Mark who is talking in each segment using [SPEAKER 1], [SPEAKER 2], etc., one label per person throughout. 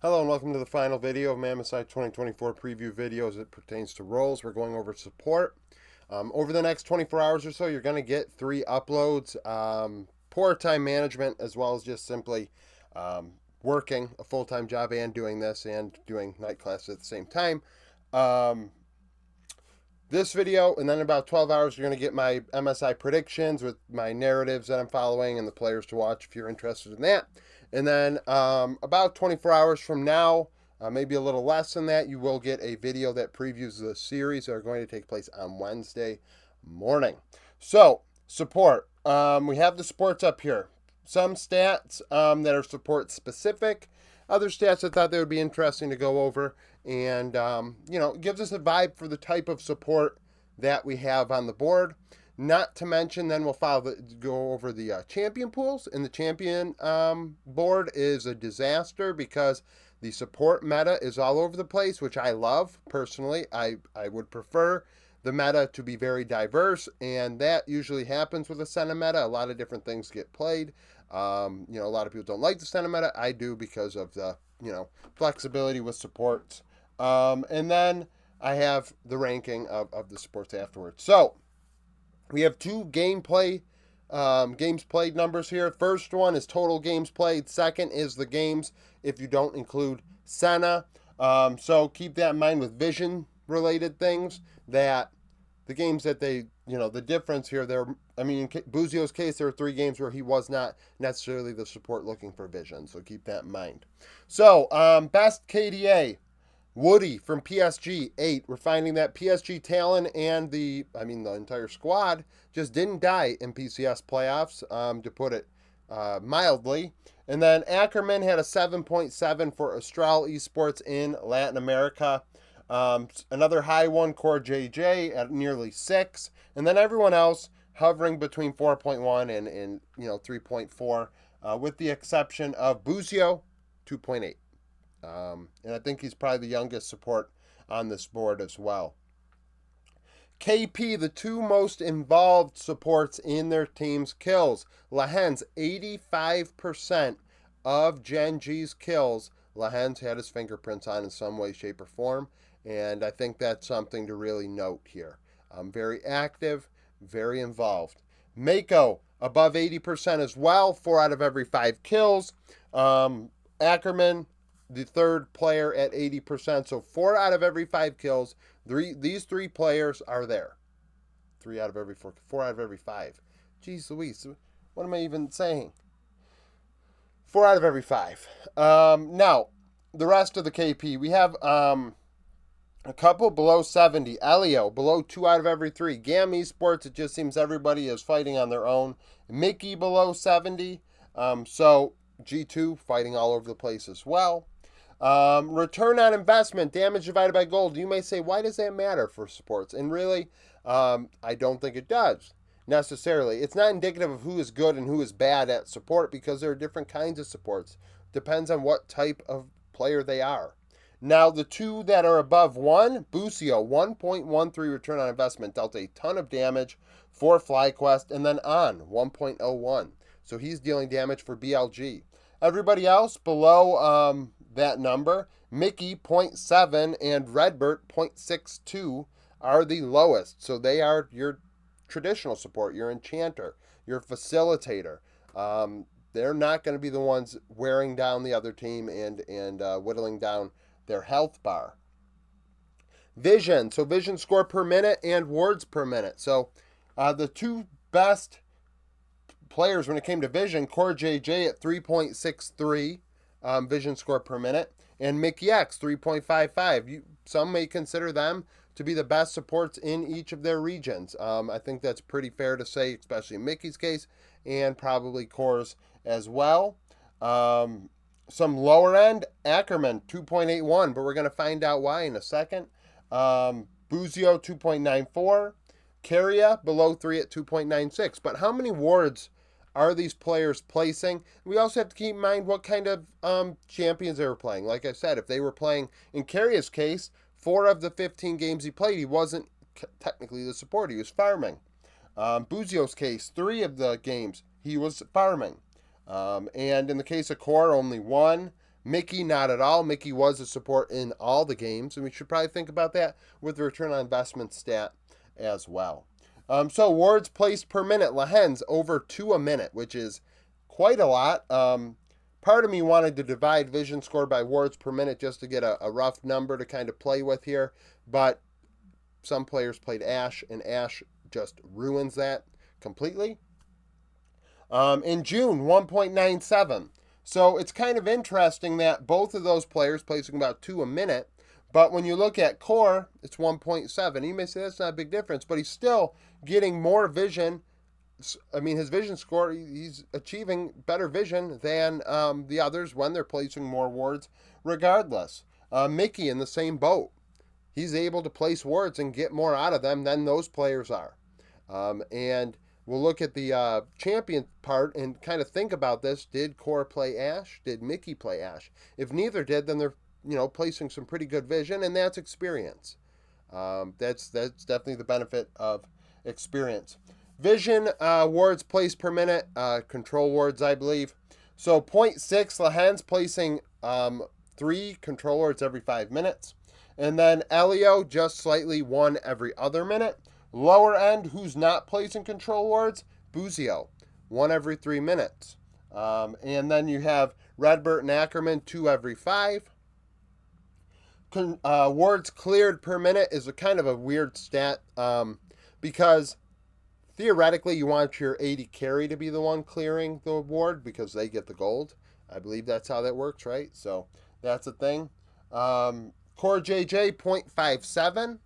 [SPEAKER 1] Hello and welcome to the final video of my MSI 2024 preview video as it pertains to roles. We're going over support. Over the next 24 hours or so, you're going to get 3 uploads. Poor time management, as well as just simply working a full-time job and doing this and doing night class at the same time. This video, and then in about 12 hours, you're going to get my MSI predictions with my narratives that I'm following and the players to watch if you're interested in that. And then about 24 hours from now, maybe a little less than that, you will get a video that previews the series that are going to take place on Wednesday morning. So, support. We have the supports up here. Some stats that are support specific. Other stats I thought they would be interesting to go over. And, it gives us a vibe for the type of support that we have on the board. Not to mention, then we'll go over the champion pools. And the champion board is a disaster because the support meta is all over the place, which I love personally. I would prefer the meta to be very diverse, and that usually happens with a Senna meta. A lot of different things get played. A lot of people don't like the Senna meta. I do because of the flexibility with supports. And then I have the ranking of the supports afterwards. So we have 2 games played numbers here. First one is total games played. Second is the games if you don't include Senna. So keep that in mind with vision related things, that the games that they, the difference here, in Buzio's case, there were 3 games where he was not necessarily the support looking for vision. So keep that in mind. So best KDA. Woody from PSG, 8. We're finding that PSG talent and the entire squad just didn't die in PCS playoffs, to put it mildly. And then Ackerman had a 7.7 for Astral Esports in Latin America. Another high one, Core JJ at nearly 6. And then everyone else hovering between 4.1 and 3.4, with the exception of Buzio, 2.8. And I think he's probably the youngest support on this board as well. KP, the 2 most involved supports in their team's kills. Lahens, 85% of gen.g's kills, Lahens had his fingerprints on in some way, shape, or form. And I think that's something to really note here. Very active, very involved. Mako, above 80% as well, 4 out of every 5 kills. Ackerman, the 3rd player at 80%. So 4 out of every 5 kills. These 3 players are there. 3 out of every 4 out of every 5. Jeez Louise, what am I even saying? 4 out of every 5. Now, the rest of the KP. We have a couple below 70. Elio, below 2 out of every 3. Gam Esports, it just seems everybody is fighting on their own. Mickey, below 70. So G2 fighting all over the place as well. Return on investment, damage divided by gold. You may say, why does that matter for supports? And really, I don't think it does necessarily. It's not indicative of who is good and who is bad at support, because there are different kinds of supports. Depends on what type of player they are. Now, the 2 that are above 1, Bucio, 1.13 return on investment, dealt a ton of damage for FlyQuest, and then on 1.01. So he's dealing damage for BLG. Everybody else below that number, Mickey 0.7 and Redbert 0.62 are the lowest. So they are your traditional support, your enchanter, your facilitator. They're not going to be the ones wearing down the other team and whittling down their health bar. Vision, so vision score per minute and wards per minute. So the 2 best players when it came to vision, Core JJ at 3.63 vision score per minute, and Mickey X 3.55. Some may consider them to be the best supports in each of their regions. I think that's pretty fair to say, especially in Mickey's case, and probably Core's as well. Some lower end, Ackerman 2.81, but we're going to find out why in a second. Buzio 2.94. Carria below 3 at 2.96. But how many wards are these players placing? We also have to keep in mind what kind of champions they were playing. Like I said, if they were playing, in Carria's case, 4 of the 15 games he played, he wasn't technically the support. He was farming. Buzio's case, 3 of the games, he was farming. And in the case of Core, only 1. Mickey, not at all. Mickey was a support in all the games, and we should probably think about that with the return on investment stat as well. So wards placed per minute, Lehens over 2 a minute, which is quite a lot. Part of me wanted to divide vision score by wards per minute just to get a rough number to kind of play with here, but some players played Ash, and Ash just ruins that completely. In June, 1.97. So it's kind of interesting that both of those players placing about 2 a minute, but when you look at Core, it's 1.7. You may say that's not a big difference, but he's still getting more vision. I mean, his vision score, he's achieving better vision than the others when they're placing more wards regardless. Mickey in the same boat. He's able to place wards and get more out of them than those players are. And we'll look at the champion part and kind of think about this. Did Core play Ash? Did Mickey play Ash? If neither did, then they're placing some pretty good vision, and that's experience. That's definitely the benefit of experience. Vision wards placed per minute, control wards, I believe. So 0.6, Lehens placing 3 control wards every 5 minutes. And then Elio just slightly 1 every other minute. Lower end, who's not placing control wards? Buzio, 1 every 3 minutes. And then you have Redbert and Ackerman, 2 every 5. Wards cleared per minute is a kind of a weird stat because theoretically you want your 80 carry to be the one clearing the ward because they get the gold. I believe that's how that works, right? So that's a thing. Core JJ, 0.57.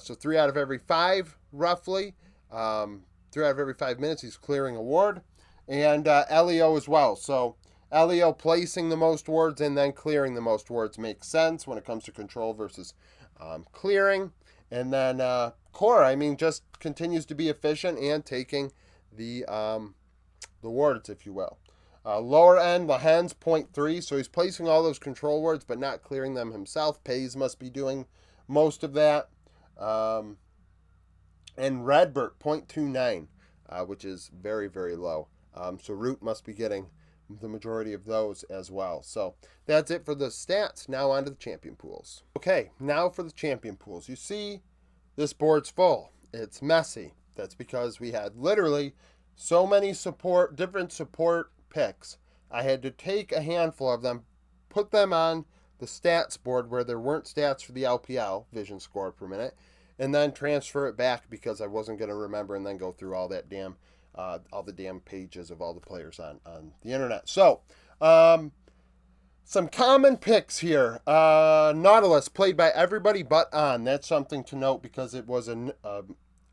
[SPEAKER 1] So 3 out of every 5, roughly. 3 out of every 5 minutes, he's clearing a ward. And Elio as well. So Elio placing the most wards and then clearing the most wards makes sense when it comes to control versus clearing. And then Core, I mean, just continues to be efficient and taking the wards, if you will. Lower end, Lehens, 0.3. So he's placing all those control wards but not clearing them himself. Pays must be doing most of that. And Redbert, 0.29, which is very, very low. So Root must be getting the majority of those as well. So that's it for the stats. Now on to the champion pools. Okay, now for the champion pools. You see this board's full. It's messy. That's because we had literally so many different support picks. I had to take a handful of them, put them on the stats board where there weren't stats for the LPL, vision score per minute, and then transfer it back because I wasn't going to remember and then go through all the damn pages of all the players on the internet. So, some common picks here. Nautilus played by everybody but On. That's something to note because it was a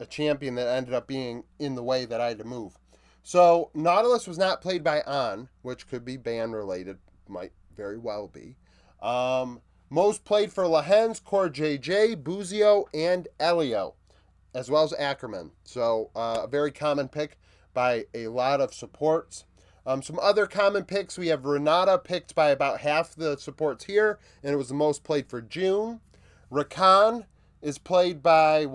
[SPEAKER 1] champion that ended up being in the way that I had to move. So Nautilus was not played by On, which could be ban related, might very well be. Most played for Lehens, Core JJ, Buzio, and Elio, as well as Ackerman. So a very common pick by a lot of supports. Some other common picks, we have Renata picked by about half the supports here, and it was the most played for June. Rakan is played by 8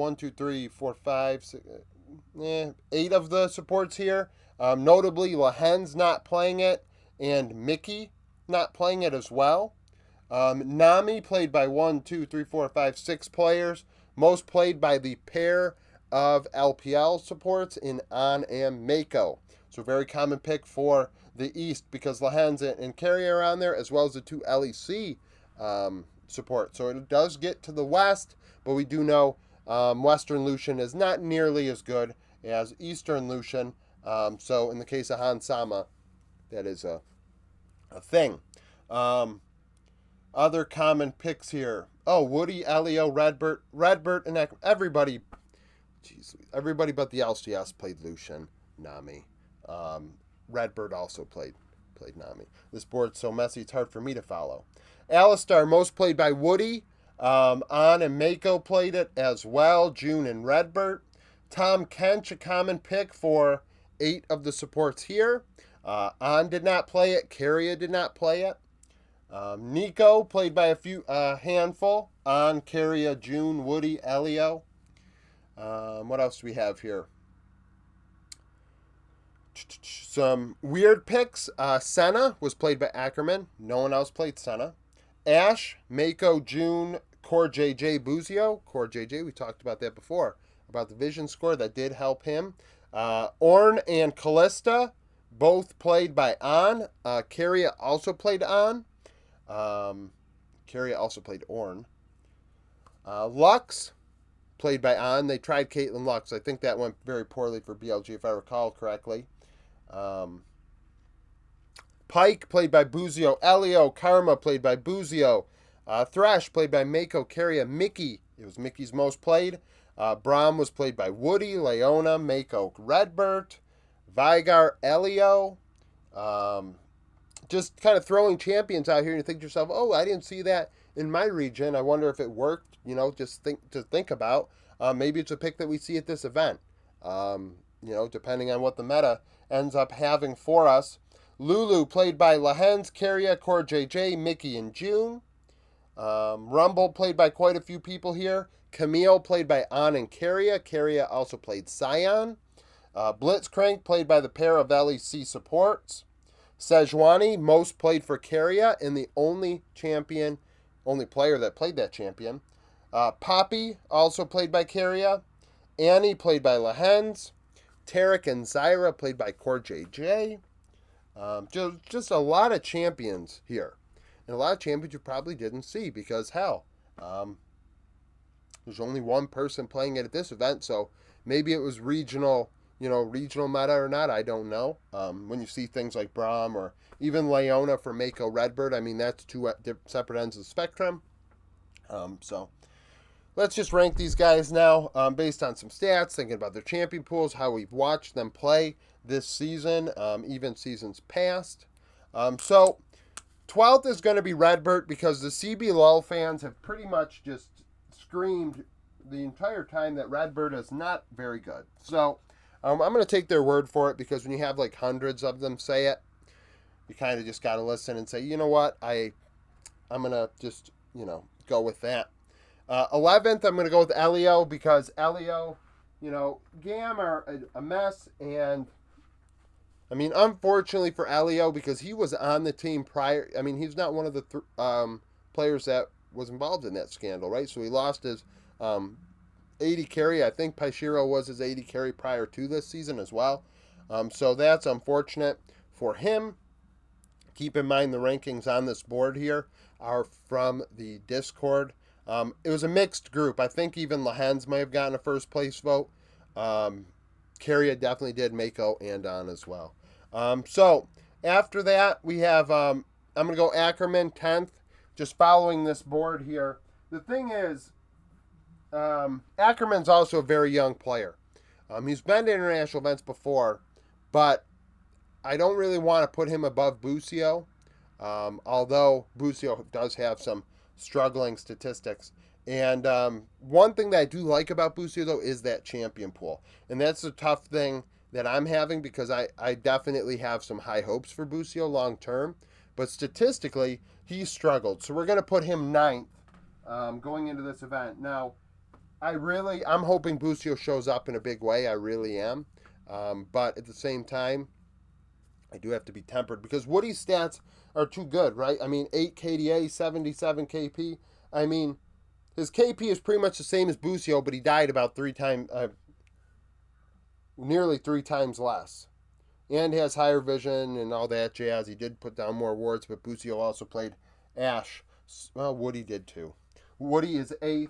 [SPEAKER 1] of the supports here. Notably, Lehens not playing it, and Mickey not playing it as well. Nami played by 6 players. Most played by the pair of LPL supports in On and Mako. So very common pick for the East because Lehens and Carry are on there, as well as the 2 LEC support. So it does get to the West, but we do know Western Lucian is not nearly as good as Eastern Lucian. So in the case of Han Sama, that is a thing. Other common picks here. Oh, Woody, Elio, Redbert, and everybody. Jeez, everybody but the LCS played Lucian, Nami. Redbird also played Nami. This board's so messy, it's hard for me to follow. Alistar, most played by Woody. On and Mako played it as well. June and Redbird. Tom Kench, a common pick for 8 of the supports here. On did not play it. Carria did not play it. Nico played by a handful. On, Carria, June, Woody, Elio. What else do we have here? Some weird picks. Senna was played by Ackerman. No one else played Senna. Ash, Mako, June, Core JJ, Buzio. Core JJ, we talked about that before, about the vision score. That did help him. Orn and Callista, both played by On. Carria also played On. Carria also played Orn. Lux, played by On. They tried Caitlin Lux. I think that went very poorly for BLG, if I recall correctly. Pike, played by Buzio. Elio. Karma, played by Buzio. Thresh, played by Mako. Carria. Mickey, it was Mickey's most played. Braum was played by Woody. Leona, Mako. Redbert. Vigar, Elio. Just kind of throwing champions out here, and you think to yourself, oh, I didn't see that in my region. I wonder if it worked. Just think about. Maybe it's a pick that we see at this event. Depending on what the meta ends up having for us. Lulu, played by Lahens, Carria, Core JJ, Mickey, and June. Rumble, played by quite a few people here. Camille, played by On and Carria. Carria also played Scion. Blitzcrank, played by the pair of LEC supports. Sejuani, most played for Carria, and the only player that played that champion. Poppy, also played by Carria. Annie, played by Lahens. Tarek and Zyra, played by Core JJ. Just a lot of champions here. And a lot of champions you probably didn't see because, hell, there's only one person playing it at this event, so maybe it was regional meta or not, I don't know. When you see things like Braum or even Leona for Mako Redbird, I mean, that's two separate ends of the spectrum. So let's just rank these guys now based on some stats, thinking about their champion pools, how we've watched them play this season, even seasons past. So 12th is going to be Redbird because the CB LOL fans have pretty much just screamed the entire time that Redbird is not very good. So I'm going to take their word for it because when you have like hundreds of them say it, you kind of just got to listen and say, you know what, I'm going to just, go with that. 11th, I'm going to go with Elio because Elio, Gam are a mess. And, I mean, unfortunately for Elio, because he was on the team prior, I mean, he's not one of the players that was involved in that scandal, right? So he lost his 80 carry. I think Paishiro was his 80 carry prior to this season as well. So that's unfortunate for him. Keep in mind the rankings on this board here are from the Discord. It was a mixed group. I think even Lahens may have gotten a first place vote. Carria definitely did, Mako and On as well. So after that, we have, I'm going to go Ackerman 10th, just following this board here. The thing is, Ackerman's also a very young player. He's been to international events before, but I don't really want to put him above Busio, although Busio does have some struggling statistics. And one thing that I do like about Busio, though, is that champion pool. And that's a tough thing that I'm having because I definitely have some high hopes for Busio long term. But statistically, he struggled. So we're going to put him 9th going into this event. Now, I'm hoping Busio shows up in a big way. I really am. But at the same time, I do have to be tempered because Woody's stats are too good, right? I mean, 8 KDA, 77 KP. I mean, his KP is pretty much the same as Busio, but he died about nearly 3 times less. And he has higher vision and all that jazz. He did put down more wards, but Busio also played Ash. Well, Woody did too. Woody is 8th.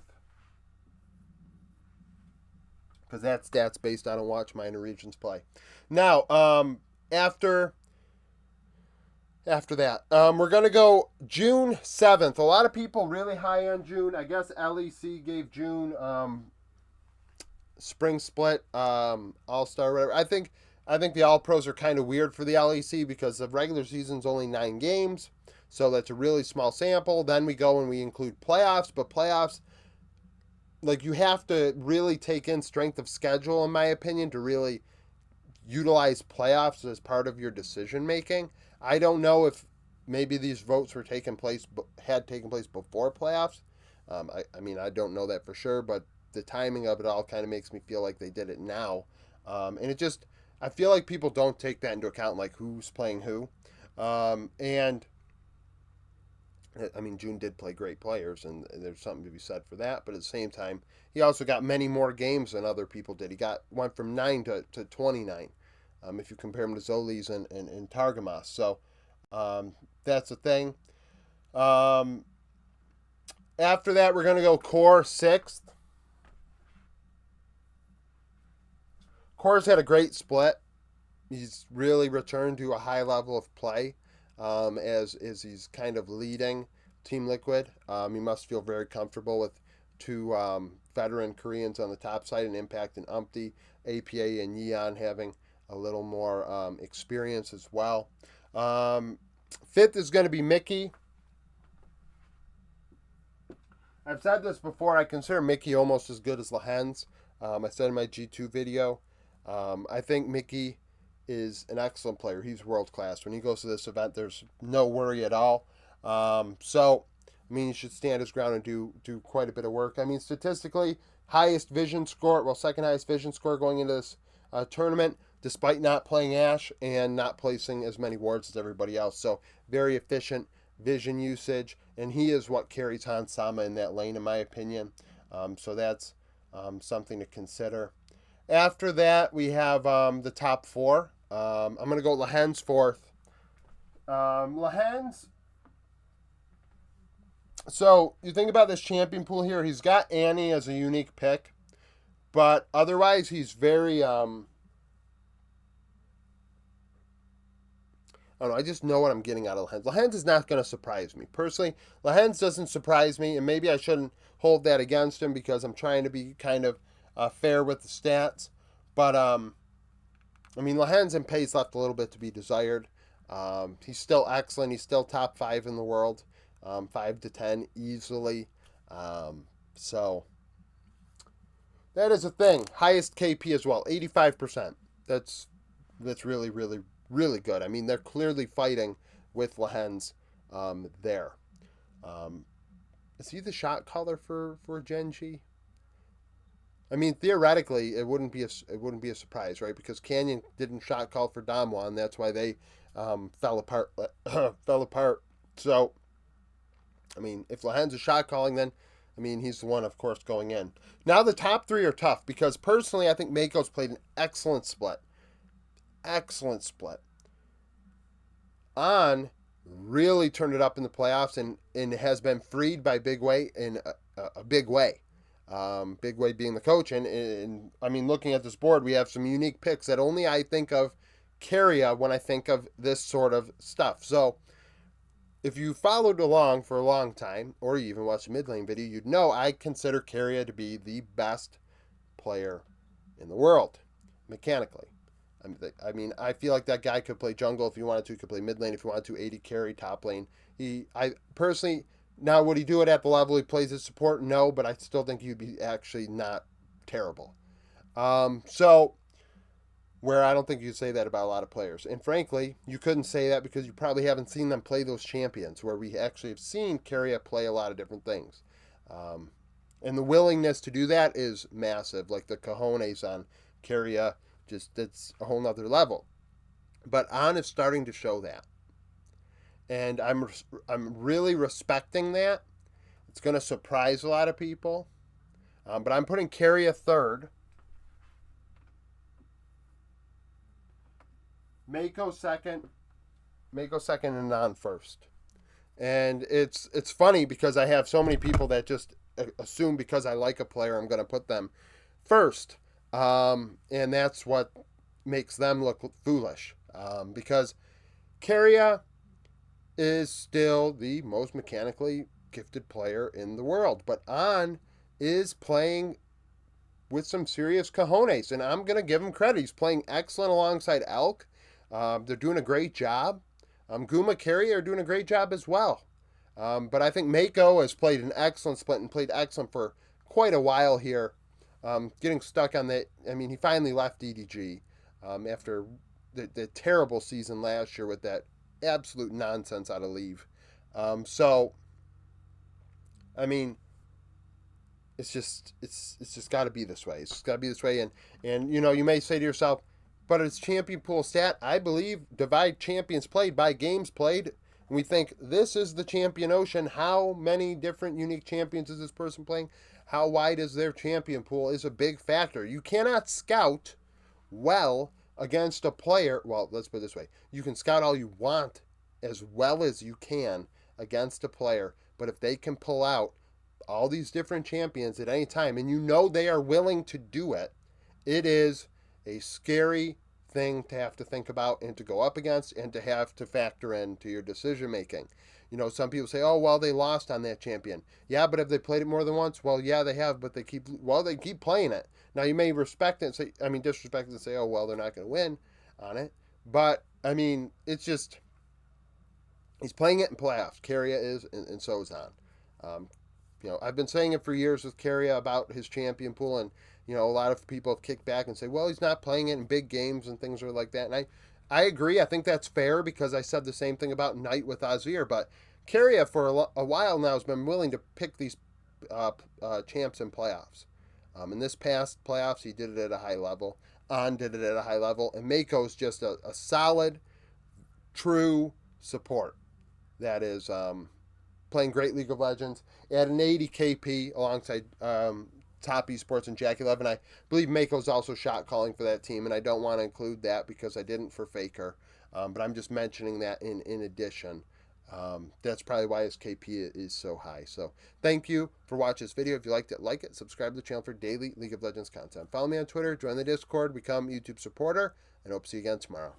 [SPEAKER 1] Because that stat's based on a watch minor regions play. Now, after that, we're going to go June 7th. A lot of people really high on June. I guess LEC gave June spring split, all-star, whatever. I think the all-pros are kind of weird for the LEC because the regular season's only 9 games. So that's a really small sample. Then we go and we include playoffs, but playoffs, like, you have to really take in strength of schedule, in my opinion, to really utilize playoffs as part of your decision making. I don't know if maybe these votes had taken place before playoffs. I mean, I don't know that for sure, but the timing of it all kind of makes me feel like they did it now. And it just, I feel like people don't take that into account, like who's playing who. And I mean, June did play great players, and there's something to be said for that. But at the same time, he also got many more games than other people did. He went from 9 to 29, if you compare him to Zolis and Targamas. So that's the thing. Um, After that, we're going to go Core sixth. Core's had a great split. He's really returned to a high level of play, as he's kind of leading Team Liquid. He must feel very comfortable with two veteran Koreans on the top side, and Impact and Umpty, APA and Yeon having a little more experience as well. Fifth is going to be Mickey. I've said this before. I consider Mickey almost as good as Lehens. I said in my G2 video. I think Mickey is an excellent player. He's world class. When he goes to this event, there's no worry at all. So, I mean, he should stand his ground and do quite a bit of work. I mean, statistically, highest vision score, second highest vision score going into this tournament, despite not playing Ash and not placing as many wards as everybody else. So, very efficient vision usage, and he is what carries Hans Sama in that lane, in my opinion. So that's something to consider. After that, we have the top four. I'm going to go Lehens fourth. Lehens. So you think about this champion pool here. He's got Annie as a unique pick, but otherwise he's very. I don't know. I just know what I'm getting out of Lehens. Lehens is not going to surprise me. Personally, Lehens doesn't surprise me, and maybe I shouldn't hold that against him because I'm trying to be kind of fair with the stats. But, I mean, Lehens and Pace left a little bit to be desired. He's still excellent. He's still top 5 in the world, 5 to 10 easily. So that is a thing. Highest KP as well, 85%. That's really, really, really good. I mean, they're clearly fighting with Lehens there. Is he the shot caller for gen.g? I mean, theoretically, it wouldn't be a surprise, right? Because Canyon didn't shot call for Damwon, that's why they fell apart. Fell apart. So, I mean, if Lehens is shot calling, then I mean he's the one, of course, going in. Now the top three are tough because personally, I think Mako's played an excellent split. Excellent split. On really turned it up in the playoffs and has been freed by Big Way in a big way. Big Way being the coach. And I mean, looking at this board, we have some unique picks that only I think of Carrier when I think of this sort of stuff. So if you followed along for a long time, or you even watched a mid lane video, you'd know I consider Carrier to be the best player in the world, mechanically. I mean, I feel like that guy could play jungle if he wanted to. He could play mid lane if he wanted to. 80 carry, top lane. I personally, now would he do it at the level he plays as support? No, but I still think he'd be actually not terrible. So, where I don't think you'd say that about a lot of players. And frankly, you couldn't say that because you probably haven't seen them play those champions, where we actually have seen Carrier play a lot of different things. And the willingness to do that is massive. Like the cojones on Carrier, just it's a whole nother level. But On is starting to show that, and I'm really respecting that. It's going to surprise a lot of people, but I'm putting Carrier third, Mako second, and On first. And it's funny because I have so many people that just assume because I like a player I'm going to put them first. And that's what makes them look foolish. Because Carrier is still the most mechanically gifted player in the world. But On is playing with some serious cojones. And I'm going to give him credit. He's playing excellent alongside Elk. They're doing a great job. Guma Carrier are doing a great job as well. But I think Mako has played an excellent split and played excellent for quite a while here. Getting stuck on that. I mean, he finally left DDG after the terrible season last year with that absolute nonsense out of leave. So, I mean, it's just got to be this way. It's just got to be this way. And you know, you may say to yourself, But its champion pool stat, I believe, divide champions played by games played. And we think this is the champion ocean. How many different unique champions is this person playing? How wide is their champion pool is a big factor. You cannot scout well against a player. Well, let's put it this way: you can scout all you want as well as you can against a player, but if they can pull out all these different champions at any time and you know they are willing to do it, it is a scary thing to have to think about and to go up against and to have to factor into your decision making. You know, some people say, "Oh, well, they lost on that champion." Yeah, but have they played it more than once? Well, yeah, they have, but they keep playing it. Now, you may respect it and say, I mean, disrespect it and say, "Oh, well, they're not going to win on it." But I mean, it's just he's playing it in playoffs. Carrier is, and so is on. Um, you know, I've been saying it for years with Carrier about his champion pool, and you know, a lot of people have kicked back and say, "Well, he's not playing it in big games and things are like that." And I agree. I think that's fair because I said the same thing about Knight with Azir. But Carrier for a while now has been willing to pick these champs in playoffs. In this past playoffs, he did it at a high level. On did it at a high level, and Mako's just a solid, true support that is playing great League of Legends at an 80 KP alongside Top Esports and Jack 11. I believe Mako's also shot calling for that team, and I don't want to include that because I didn't for Faker. But I'm just mentioning that in addition. That's probably why his KP is so high. So thank you for watching this video. If you liked it, like it, subscribe to the channel for daily League of Legends content. Follow me on Twitter, join the Discord, become a YouTube supporter, and hope to see you again tomorrow.